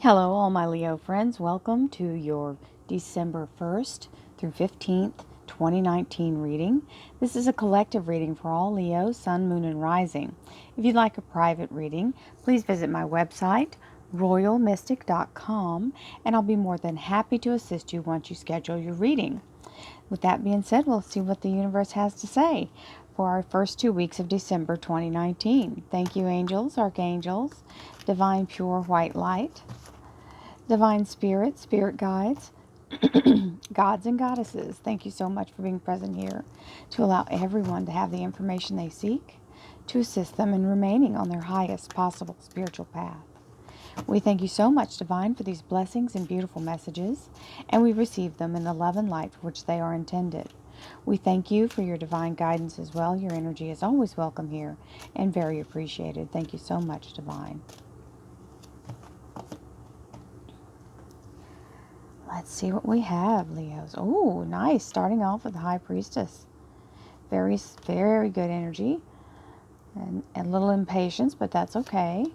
Hello, all my Leo friends. Welcome to your December 1st through 15th, 2019 reading. This is a collective reading for all Leo, Sun, Moon, and Rising. If you'd like a private reading, please visit my website, royalmystic.com, and I'll be more than happy to assist you once you schedule your reading. With that being said, we'll see what the universe has to say for our first 2 weeks of December 2019. Thank you, angels, archangels, divine pure white light, divine spirit, spirit guides, gods and goddesses. Thank you so much for being present here to allow everyone to have the information they seek to assist them in remaining on their highest possible spiritual path. We thank you so much, Divine, for these blessings and beautiful messages, and we receive them in the love and light for which they are intended. We thank you for your divine guidance as well. Your energy is always welcome here and very appreciated. Thank you so much, Divine. Let's see what we have, Leos. Oh, nice. Starting off with the High Priestess. Very, very good energy. And a little impatience, but that's okay.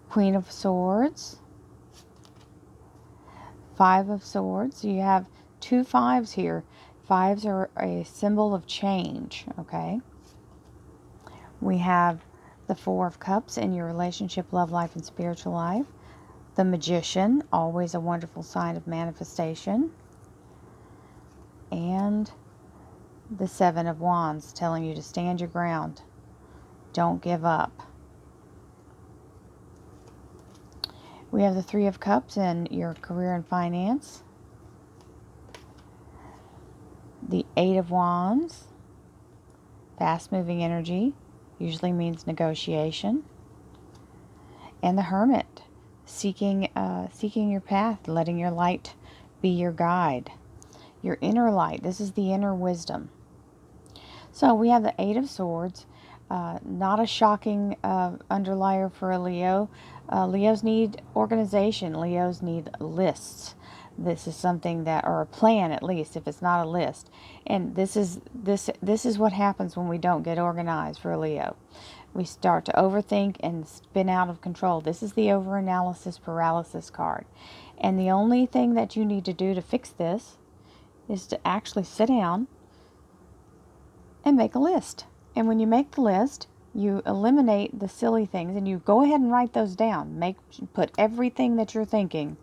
Queen of Swords. Five of Swords. You have two fives here. Fives are a symbol of change, okay? We have the Four of Cups in your relationship, love life, and spiritual life. The Magician, always a wonderful sign of manifestation. And the Seven of Wands, telling you to stand your ground. Don't give up. We have the Three of Cups in your career and finance. The Eight of Wands, fast-moving energy, usually means negotiation. And the Hermit, seeking your path, letting your light be your guide. Your inner light. This is the inner wisdom. So we have the Eight of Swords. Not a shocking underlier for a Leo. Leos need organization. Leos need lists. This is something that, or a plan at least, if it's not a list. And this is what happens when we don't get organized for a Leo. We start to overthink and spin out of control. This is the overanalysis paralysis card. And the only thing that you need to do to fix this is to actually sit down and make a list. And when you make the list, you eliminate the silly things and you go ahead and write those down. Put everything that you're thinking,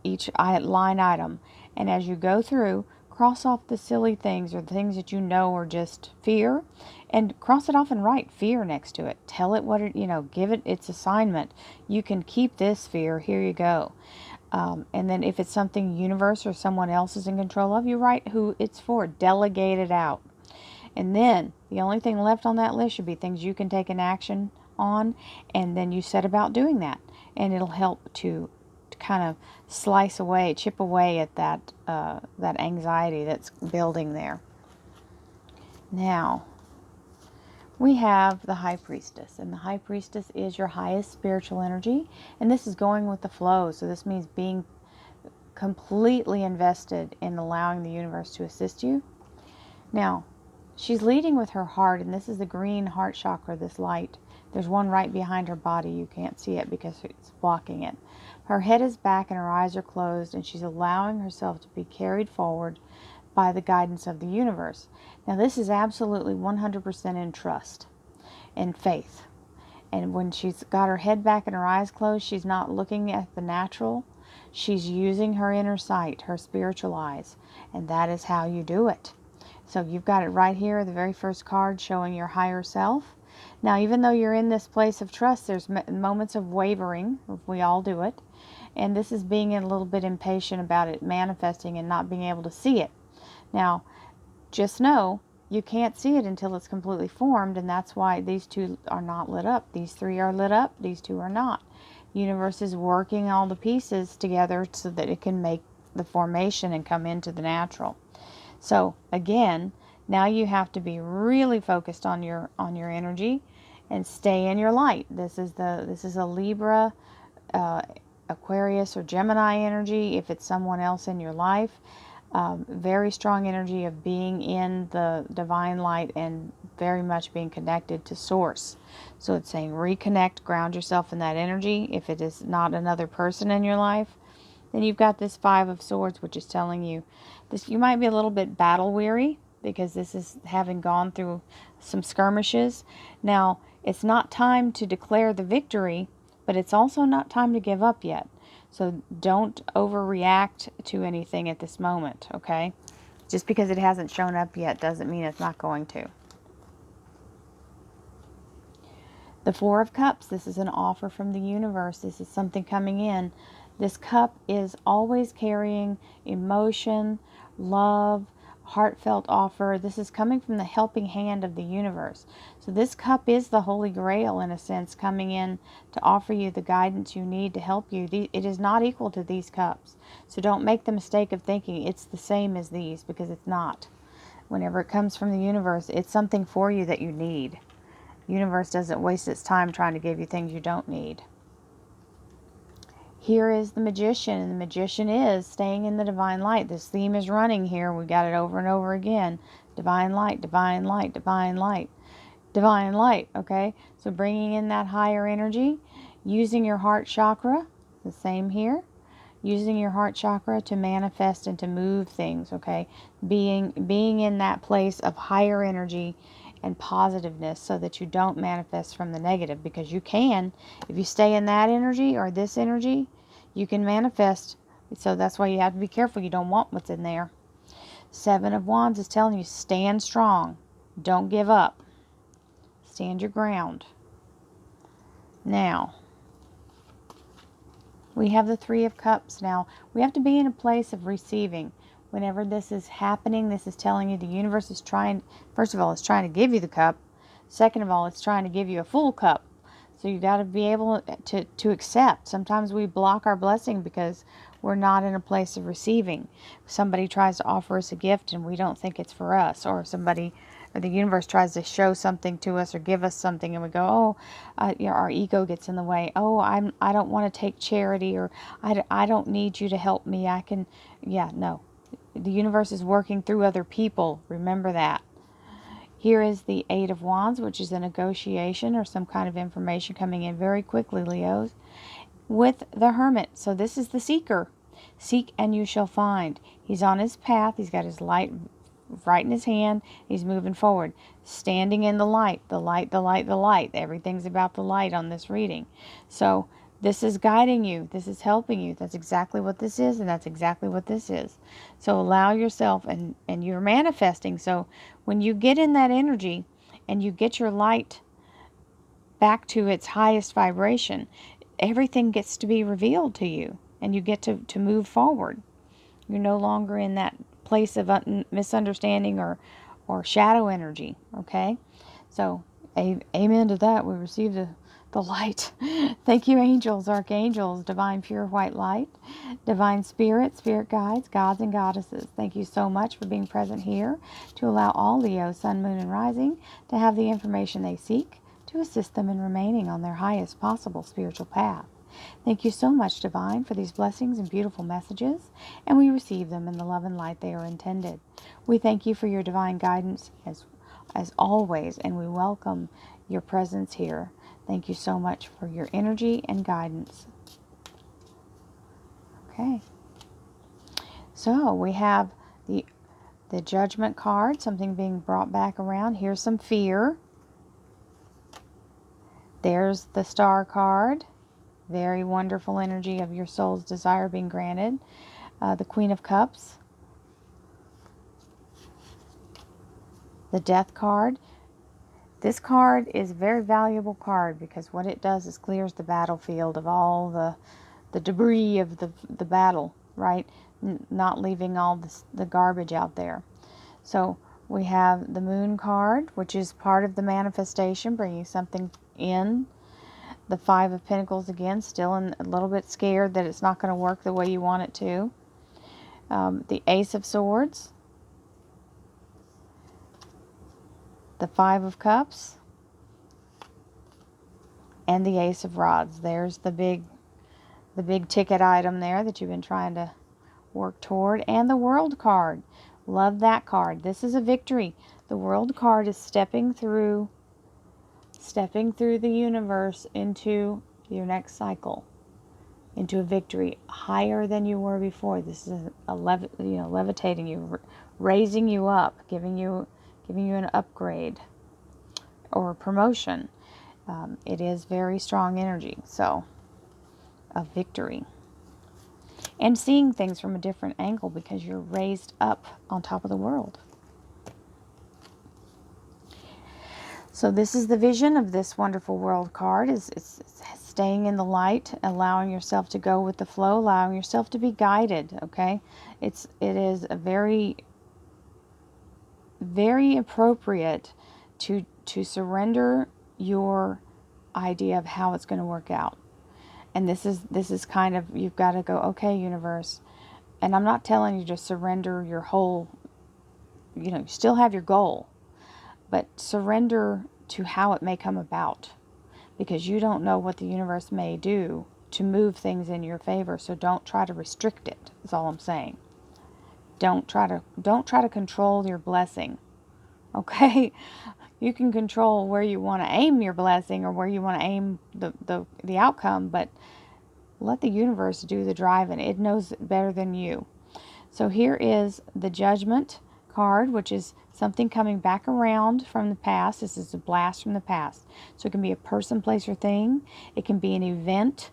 each line item. And as you go through, cross off the silly things or the things that you know are just fear, and cross it off and write fear next to it. Tell it what it, give it its assignment. You can keep this fear. Here you go. And then if it's something universe or someone else is in control of, you write who it's for. Delegate it out. And then the only thing left on that list should be things you can take an action on, and then you set about doing that. And it'll help to kind of chip away at that anxiety that's building there. Now, we have the High Priestess, and the High Priestess is your highest spiritual energy, and this is going with the flow. So this means being completely invested in allowing the universe to assist you. Now, she's leading with her heart, and this is the green heart chakra, this light. There's one right behind her body. You can't see it because it's blocking it. Her head is back and her eyes are closed, and she's allowing herself to be carried forward by the guidance of the universe. Now, this is absolutely 100% in trust and faith. And when she's got her head back and her eyes closed, she's not looking at the natural. She's using her inner sight, her spiritual eyes, and that is how you do it. So you've got it right here, the very first card showing your higher self. Now, even though you're in this place of trust, there's moments of wavering. We all do it. And this is being a little bit impatient about it manifesting and not being able to see it. Now, just know you can't see it until it's completely formed, and that's why these two are not lit up. These three are lit up. These two are not. The universe is working all the pieces together so that it can make the formation and come into the natural. So again, now you have to be really focused on your energy and stay in your light. This is a Libra, Aquarius, or Gemini energy. If it's someone else in your life, Very strong energy of being in the divine light and very much being connected to source. So it's saying reconnect, ground yourself in that energy. If it is not another person in your life, then you've got this Five of Swords, which is telling you this. You might be a little bit battle weary because this is having gone through some skirmishes. Now, it's not time to declare the victory, but it's also not time to give up yet. So don't overreact to anything at this moment, okay? Just because it hasn't shown up yet doesn't mean it's not going to. The Four of Cups, this is an offer from the universe. This is something coming in. This cup is always carrying emotion, love, heartfelt offer. This is coming from the helping hand of the universe. So this cup is the Holy Grail, in a sense, coming in to offer you the guidance you need to help you. It is not equal to these cups. So don't make the mistake of thinking it's the same as these, because it's not. Whenever it comes from the universe, it's something for you that you need. The universe doesn't waste its time trying to give you things you don't need. Here is the Magician, and the Magician is staying in the divine light. This theme is running here. We got it over and over again. Divine light, divine light, divine light, divine light, okay? So bringing in that higher energy, using your heart chakra, the same here. Using your heart chakra to manifest and to move things, okay? Being in that place of higher energy and positiveness, so that you don't manifest from the negative, because you can. If you stay in that energy or this energy, you can manifest. So that's why you have to be careful. You don't want what's in there. Seven of Wands is telling you, stand strong. Don't give up. Stand your ground. Now, we have the Three of Cups. Now, we have to be in a place of receiving. Whenever this is happening, this is telling you the universe is trying, first of all, it's trying to give you the cup. Second of all, it's trying to give you a full cup. So you got to be able to accept. Sometimes we block our blessing because we're not in a place of receiving. Somebody tries to offer us a gift and we don't think it's for us, or somebody, or the universe tries to show something to us or give us something, and we go, oh, our ego gets in the way. Oh, I don't want to take charity, or I don't need you to help me. I can, yeah, no. The universe is working through other people. Remember that. Here is the Eight of Wands, which is a negotiation or some kind of information coming in very quickly, Leos. With the Hermit, so this is the seeker. Seek and you shall find. He's on his path. He's got his light right in his hand. He's moving forward. Standing in the light, the light, the light, the light. Everything's about the light on this reading. So this is guiding you. This is helping you. That's exactly what this is, and that's exactly what this is. So allow yourself, and you're manifesting. So when you get in that energy and you get your light back to its highest vibration, everything gets to be revealed to you, and you get to move forward. You're no longer in that place of misunderstanding or shadow energy, okay? So, amen to that. We received the light. Thank you, angels, archangels, divine pure white light, divine spirit, spirit guides, gods and goddesses. Thank you so much for being present here to allow all Leo, sun, moon, and rising to have the information they seek to assist them in remaining on their highest possible spiritual path. Thank you so much, Divine, for these blessings and beautiful messages, and we receive them in the love and light they are intended. We thank you for your divine guidance as always, and we welcome your presence here. Thank you so much for your energy and guidance. Okay. So we have the Judgment card, something being brought back around. Here's some fear. There's the Star card. Very wonderful energy of your soul's desire being granted. The Queen of Cups. The Death card. This card is a very valuable card because what it does is clears the battlefield of all the debris of the battle, right? Not leaving all the garbage out there. So we have the Moon card, which is part of the manifestation, bringing something in. The Five of Pentacles again, still a little bit scared that it's not going to work the way you want it to. The Ace of Swords. The Five of Cups. And the Ace of Rods. There's the big ticket item there that you've been trying to work toward. And the World card. Love that card. This is a victory. The World card is stepping through the universe into your next cycle, into a victory higher than you were before. This is levitating you, raising you up, giving you an upgrade or promotion. It is very strong energy, so a victory. And seeing things from a different angle because you're raised up on top of the world. So this is the vision of this wonderful World card, is it's staying in the light, allowing yourself to go with the flow, allowing yourself to be guided, okay? It is a very, very appropriate to surrender your idea of how it's going to work out. And this is kind of, you've got to go, okay, universe. And I'm not telling you to surrender your whole, you still have your goal, but surrender to how it may come about, because you don't know what the universe may do to move things in your favor. So don't try to restrict it. That's all I'm saying. Don't try to control your blessing. Okay? You can control where you want to aim your blessing or where you want to aim the outcome, but let the universe do the driving. It knows better than you. So here is the Judgment card, which is something coming back around from the past. This is a blast from the past. So it can be a person, place, or thing. It can be an event.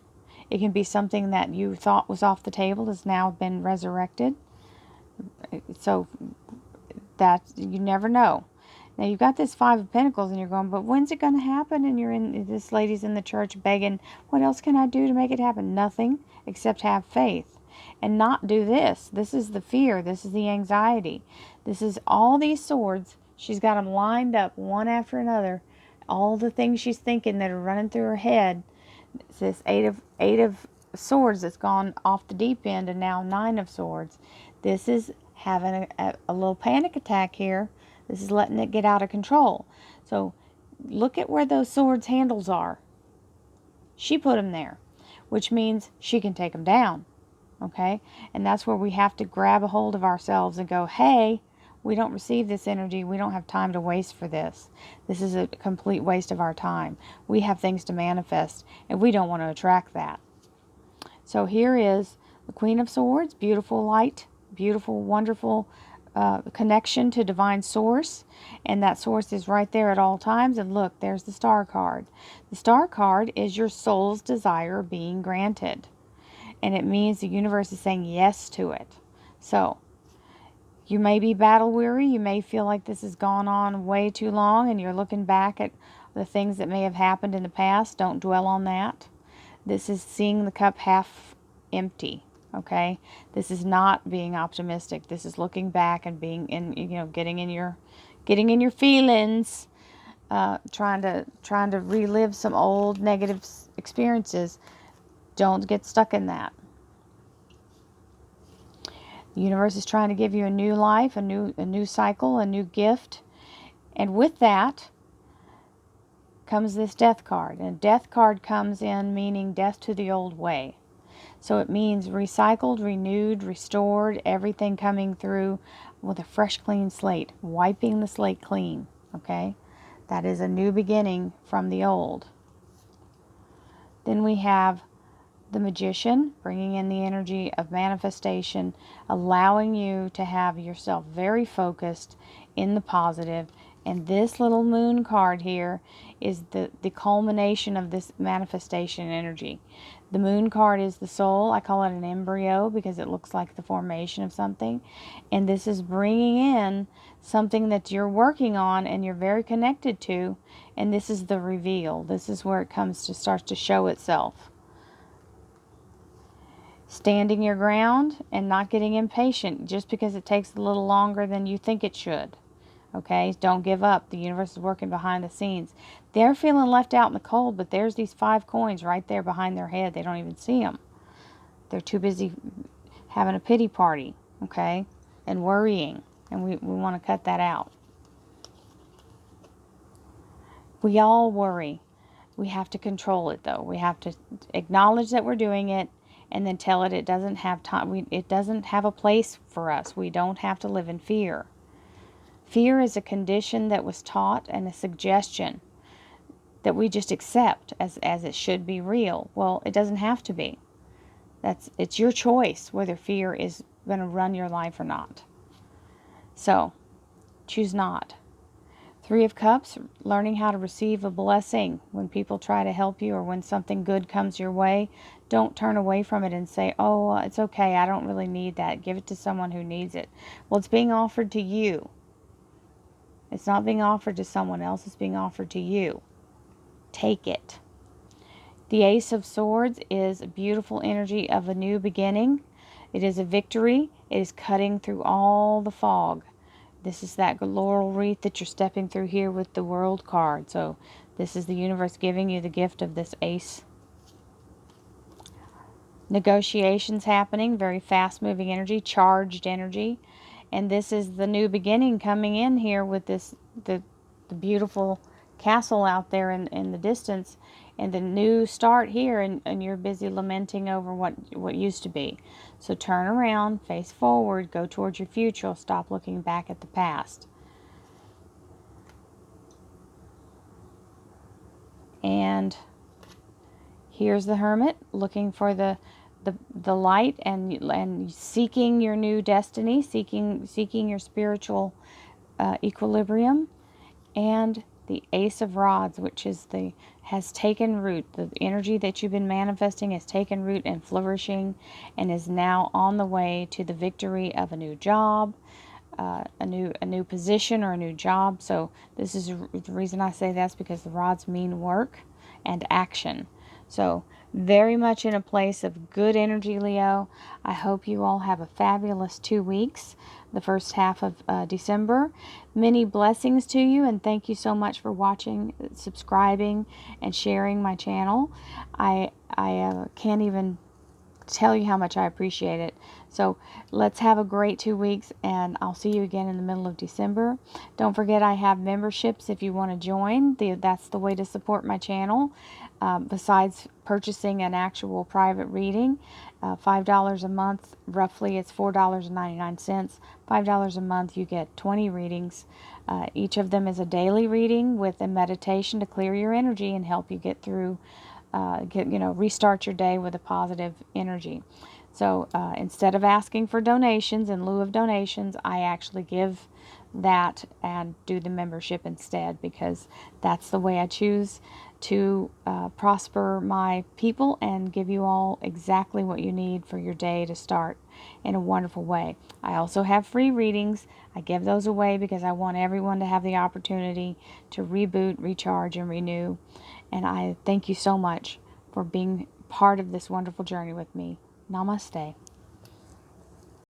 It can be something that you thought was off the table has now been resurrected. So that you never know. Now you've got this Five of Pentacles and you're going, but when's it going to happen? And this lady's in the church begging, what else can I do to make it happen? Nothing except have faith and not do this. This is the fear. This is the anxiety. This is all these swords. She's got them lined up one after another. All the things she's thinking that are running through her head. It's this eight of swords that's gone off the deep end and now Nine of Swords. This is having a little panic attack here. This is letting it get out of control. So look at where those swords handles are. She put them there, which means she can take them down. Okay? And that's where we have to grab a hold of ourselves and go, hey, we don't receive this energy. We don't have time to waste for this. This is a complete waste of our time. We have things to manifest, and we don't want to attract that. So here is the Queen of Swords, beautiful light, beautiful, wonderful connection to divine source, and that source is right there at all times. And look, there's the Star card. The Star card is your soul's desire being granted, and it means the universe is saying yes to it. So you may be battle weary. You may feel like this has gone on way too long and you're looking back at the things that may have happened in the past. Don't dwell on that. This is seeing the cup half empty. Okay, this is not being optimistic. This is looking back and being in, getting in your feelings, trying to relive some old negative experiences. Don't get stuck in that. The universe is trying to give you a new life, a new cycle, a new gift, and with that comes this Death card. And Death card comes in meaning death to the old way. So it means recycled, renewed, restored, everything coming through with a fresh, clean slate, wiping the slate clean, okay? That is a new beginning from the old. Then we have the Magician, bringing in the energy of manifestation, allowing you to have yourself very focused in the positive. And this little Moon card here is the culmination of this manifestation energy. The Moon card is the soul. I call it an embryo because it looks like the formation of something. And this is bringing in something that you're working on and you're very connected to. And this is the reveal. This is where it starts to show itself. Standing your ground and not getting impatient just because it takes a little longer than you think it should. Okay, don't give up. The universe is working behind the scenes. They're feeling left out in the cold, but there's these 5 coins right there behind their head. They don't even see them. They're too busy having a pity party, okay, and worrying. And we want to cut that out. We all worry. We have to control it, though. We have to acknowledge that we're doing it and then tell it it doesn't have time. It doesn't have a place for us. We don't have to live in fear. Fear is a condition that was taught and a suggestion that we just accept as it should be real. Well, it doesn't have to be. It's your choice whether fear is going to run your life or not. So, choose not. Three of Cups, learning how to receive a blessing. When people try to help you or when something good comes your way, don't turn away from it and say, oh, it's okay, I don't really need that. Give it to someone who needs it. Well, it's being offered to you. It's not being offered to someone else, it's being offered to you. Take it. The Ace of Swords is a beautiful energy of a new beginning. It is a victory. It is cutting through all the fog. This is that laurel wreath that you're stepping through here with the World card. So this is the universe giving you the gift of this ace. Negotiations happening, very fast-moving energy, charged energy. And this is the new beginning coming in here with this the beautiful castle out there in the distance, and the new start here, and you're busy lamenting over what used to be. So turn around, face forward, go towards your future, stop looking back at the past. And here's the Hermit, looking for the light and seeking your new destiny, seeking your spiritual equilibrium. And the Ace of Rods, which is has taken root. The energy that you've been manifesting has taken root and flourishing, and is now on the way to the victory of a new job, a new position or a new job. So this is the reason I say that's because the rods mean work and action. So very much in a place of good energy, Leo. I hope you all have a fabulous 2 weeks, the first half of December. Many blessings to you, and thank you so much for watching, subscribing, and sharing my channel. I can't even tell you how much I appreciate it. So let's have a great 2 weeks, and I'll see you again in the middle of December. Don't forget I have memberships if you want to join. That's the way to support my channel. Besides purchasing an actual private reading, $5 a month, roughly it's $4.99. $5 a month, you get 20 readings. Each of them is a daily reading with a meditation to clear your energy and help you get through restart your day with a positive energy. So instead of asking for donations, in lieu of donations, I actually give that and do the membership instead, because that's the way I choose to prosper my people and give you all exactly what you need for your day to start in a wonderful way. I also have free readings. I give those away because I want everyone to have the opportunity to reboot, recharge, and renew. And I thank you so much for being part of this wonderful journey with me. Namaste.